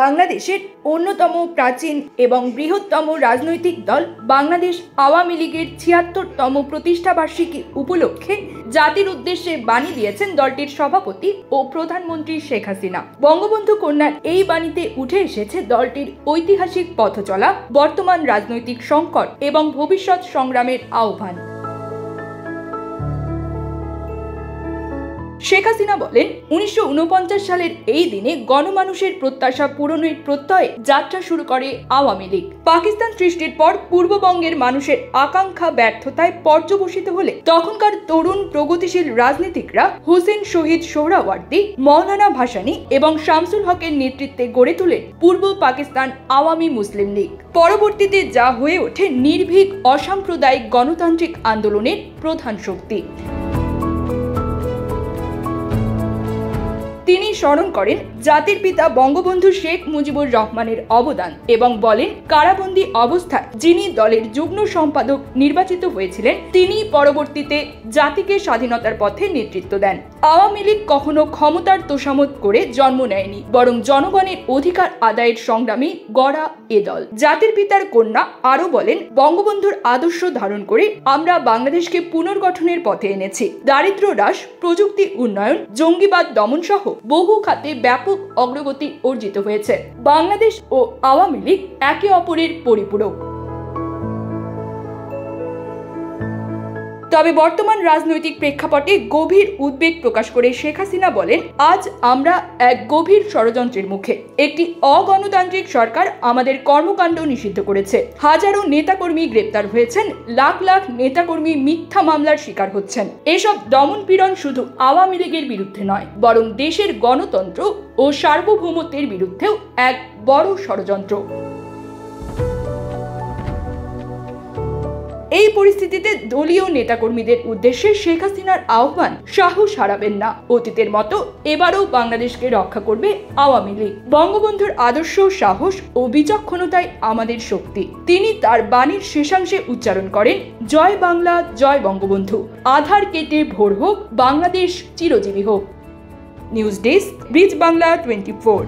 বাংলাদেশের অন্যতম প্রাচীন এবং বৃহত্তম রাজনৈতিক দল বাংলাদেশ আওয়ামী লীগের ৭৬তম প্রতিষ্ঠাবার্ষিকী উপলক্ষে জাতির উদ্দেশ্যে বাণী দিয়েছেন দলটির সভাপতি ও প্রধানমন্ত্রী শেখ হাসিনা। বঙ্গবন্ধু কন্যার এই বাণীতে উঠে এসেছে দলটির ঐতিহাসিক পথচলা, বর্তমান রাজনৈতিক সংকট এবং ভবিষ্যৎ সংগ্রামের আহ্বান। শেখ হাসিনা বলেন, ১৯৪৯ সালের এই দিনে গণমানুষের প্রত্যাশা পূরণের প্রত্যয়ে যাত্রা শুরু করে আওয়ামী লীগ। পাকিস্তান সৃষ্টির পর পূর্ববঙ্গের মানুষের আকাঙ্ক্ষা ব্যর্থতায় পর্যবসিত হলে তখনকার তরুণ প্রগতিশীল রাজনীতিকরা হোসেন শহীদ সোহরাওয়ার্দী, মৌলানা ভাসানী এবং শামসুল হকের নেতৃত্বে গড়ে তোলেন পূর্ব পাকিস্তান আওয়ামী মুসলিম লীগ। পরবর্তীতে যা হয়ে ওঠে নির্ভীক অসাম্প্রদায়িক গণতান্ত্রিক আন্দোলনের প্রধান শক্তি। তিনি স্মরণ করেন জাতির পিতা বঙ্গবন্ধু শেখ মুজিবুর রহমানের অবদান এবং বলেন, কারাবন্দী অবস্থায় যিনি দলের যুগ্ম সম্পাদক নির্বাচিত হয়েছিলেন তিনি পরবর্তীতে জাতিকে স্বাধীনতার পথে নেতৃত্ব দেন। আওয়ামী লীগ কখনো ক্ষমতার তোষামোদ করে জন্ম নেয়নি, বরং জনগণের অধিকার আদায়ের সংগ্রামী গড়া এ দল। জাতির পিতার কন্যা আরো বলেন, বঙ্গবন্ধুর আদর্শ ধারণ করে আমরা বাংলাদেশকে পুনর্গঠনের পথে এনেছি। দারিদ্র্য হ্রাস, প্রযুক্তি উন্নয়ন, জঙ্গিবাদ দমন সহ বহু খাতে ব্যাপক অগ্রগতি অর্জিত হয়েছে। বাংলাদেশ ও আওয়ামী লীগ একে অপরের পরিপূরক। তবে বর্তমান রাজনৈতিক প্রেক্ষাপটে গভীর উদ্বেগ প্রকাশ করে শেখ হাসিনা বলেন, আজ আমরা এক গভীর ষড়যন্ত্রের মুখে। একটি অগণতান্ত্রিক সরকার আমাদের কর্মকাণ্ড নিষিদ্ধ করেছে। হাজারো নেতাকর্মী গ্রেপ্তার হয়েছেন, লাখ লাখ নেতাকর্মী মিথ্যা মামলার শিকার হচ্ছেন। এসব দমনপীড়ন শুধু আওয়ামী লীগের বিরুদ্ধে নয়, বরং দেশের গণতন্ত্র ও সার্বভৌমত্বের বিরুদ্ধেও এক বড় ষড়যন্ত্র। এই পরিস্থিতিতে দলীয় নেতাকর্মীদের উদ্দেশ্যে শেখ হাসিনার আহ্বান, সাহস হারাবেন না। অতীতের মতো এবারও বাংলাদেশকে রক্ষা করবে আওয়ামী লীগ। বঙ্গবন্ধুর আদর্শ, সাহস ও বিচক্ষণতাই আমাদের শক্তি। তিনি তার বাণীর শেষাংশে উচ্চারণ করেন, জয় বাংলা, জয় বঙ্গবন্ধু। আধার কেটে ভোর হোক, বাংলাদেশ চিরজীবী হোক। News desk, bridge Bangla 24।